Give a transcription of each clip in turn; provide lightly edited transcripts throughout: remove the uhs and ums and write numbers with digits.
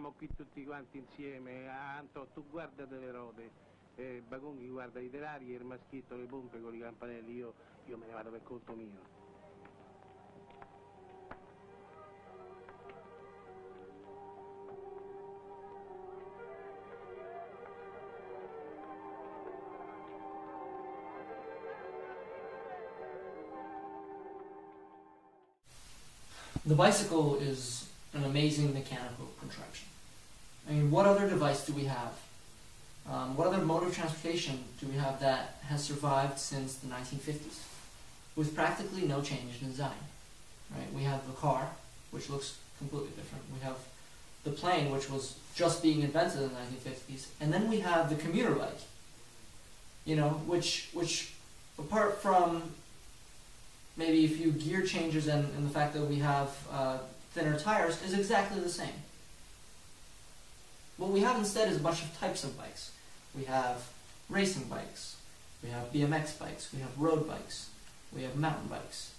siamo qui tutti quanti insieme. Anto, tu guarda delle rode, Bagonghi guarda i telai, il maschietto, le pompe con i campanelli, io me ne vado per conto mio. The bicycle is an amazing mechanical contraption. I mean, what other device do we have? What other mode of transportation do we have that has survived since the 1950s? With practically no change in design. Right? We have the car, which looks completely different. We have the plane, which was just being invented in the 1950s. And then we have the commuter bike, you know, which apart from maybe a few gear changes and the fact that we have thinner tires, is exactly the same. What we have instead is a bunch of types of bikes. We have racing bikes, we have BMX bikes, we have road bikes, we have mountain bikes.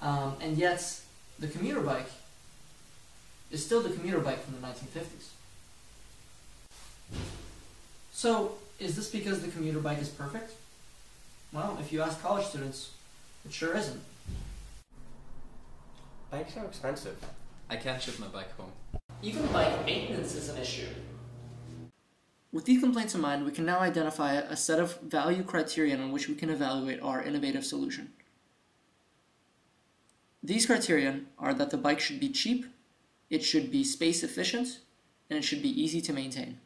And yet, the commuter bike is still the commuter bike from the 1950s. So, is this because the commuter bike is perfect? Well, if you ask college students, it sure isn't. Bikes are expensive. I can't ship my bike home. Even bike maintenance is an issue. With these complaints in mind, we can now identify a set of value criterion on which we can evaluate our innovative solution. These criterion are that the bike should be cheap, it should be space efficient, and it should be easy to maintain.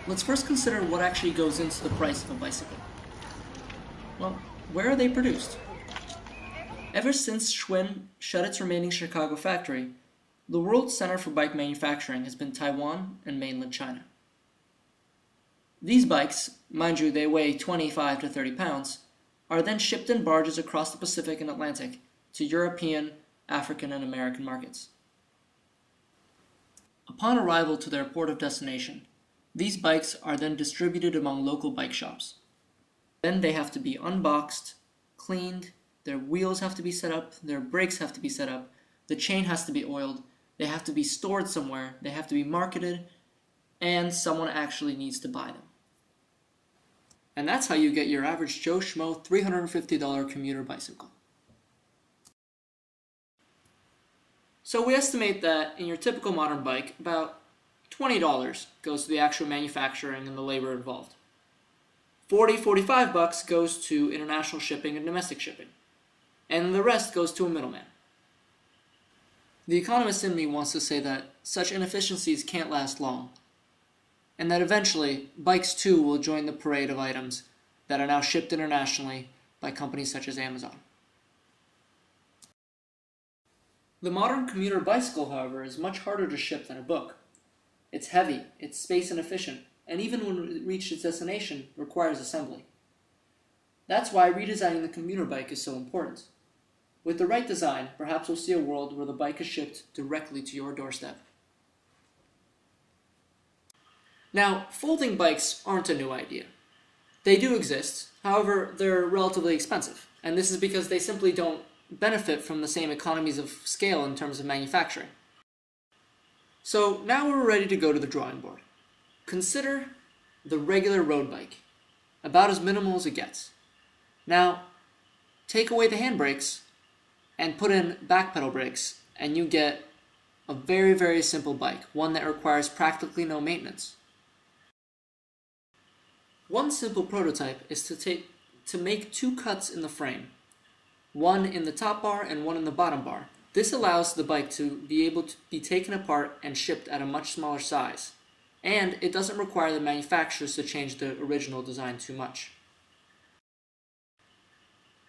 Let's first consider what actually goes into the price of a bicycle. Well, where are they produced? Ever since Schwinn shut its remaining Chicago factory, the world center for bike manufacturing has been Taiwan and mainland China. These bikes, mind you they weigh 25 to 30 pounds, are then shipped in barges across the Pacific and Atlantic to European, African, and American markets. Upon arrival to their port of destination, these bikes are then distributed among local bike shops. Then they have to be unboxed, cleaned, their wheels have to be set up, their brakes have to be set up, the chain has to be oiled, they have to be stored somewhere, they have to be marketed, and someone actually needs to buy them. And that's how you get your average Joe Schmo $350 commuter bicycle. So we estimate that in your typical modern bike, about $20 goes to the actual manufacturing and the labor involved. $45 goes to international shipping and domestic shipping. And the rest goes to a middleman. The economist in me wants to say that such inefficiencies can't last long, and that eventually bikes too will join the parade of items that are now shipped internationally by companies such as Amazon. The modern commuter bicycle, however, is much harder to ship than a book. It's heavy, it's space inefficient, and even when it reaches its destination, requires assembly. That's why redesigning the commuter bike is so important. With the right design, perhaps we'll see a world where the bike is shipped directly to your doorstep. Now, folding bikes aren't a new idea. They do exist, however, they're relatively expensive, and this is because they simply don't benefit from the same economies of scale in terms of manufacturing. So now we're ready to go to the drawing board. Consider the regular road bike, about as minimal as it gets. Now, take away the handbrakes and put in back pedal brakes, and you get a very, very simple bike, one that requires practically no maintenance. One simple prototype is to make two cuts in the frame, one in the top bar and one in the bottom bar. This allows the bike to be able to be taken apart and shipped at a much smaller size, and it doesn't require the manufacturers to change the original design too much.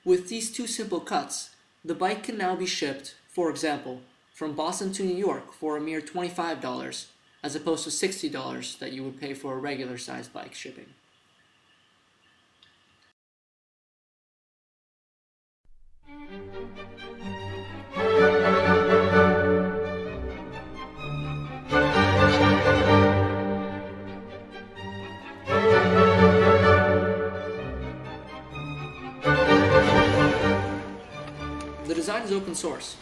With these two simple cuts, the bike can now be shipped, for example, from Boston to New York for a mere $25, as opposed to $60 that you would pay for a regular sized bike shipping. The design is open source.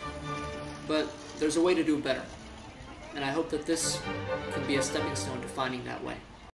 but there's a way to do better. And I hope that this can be a stepping stone to finding that way.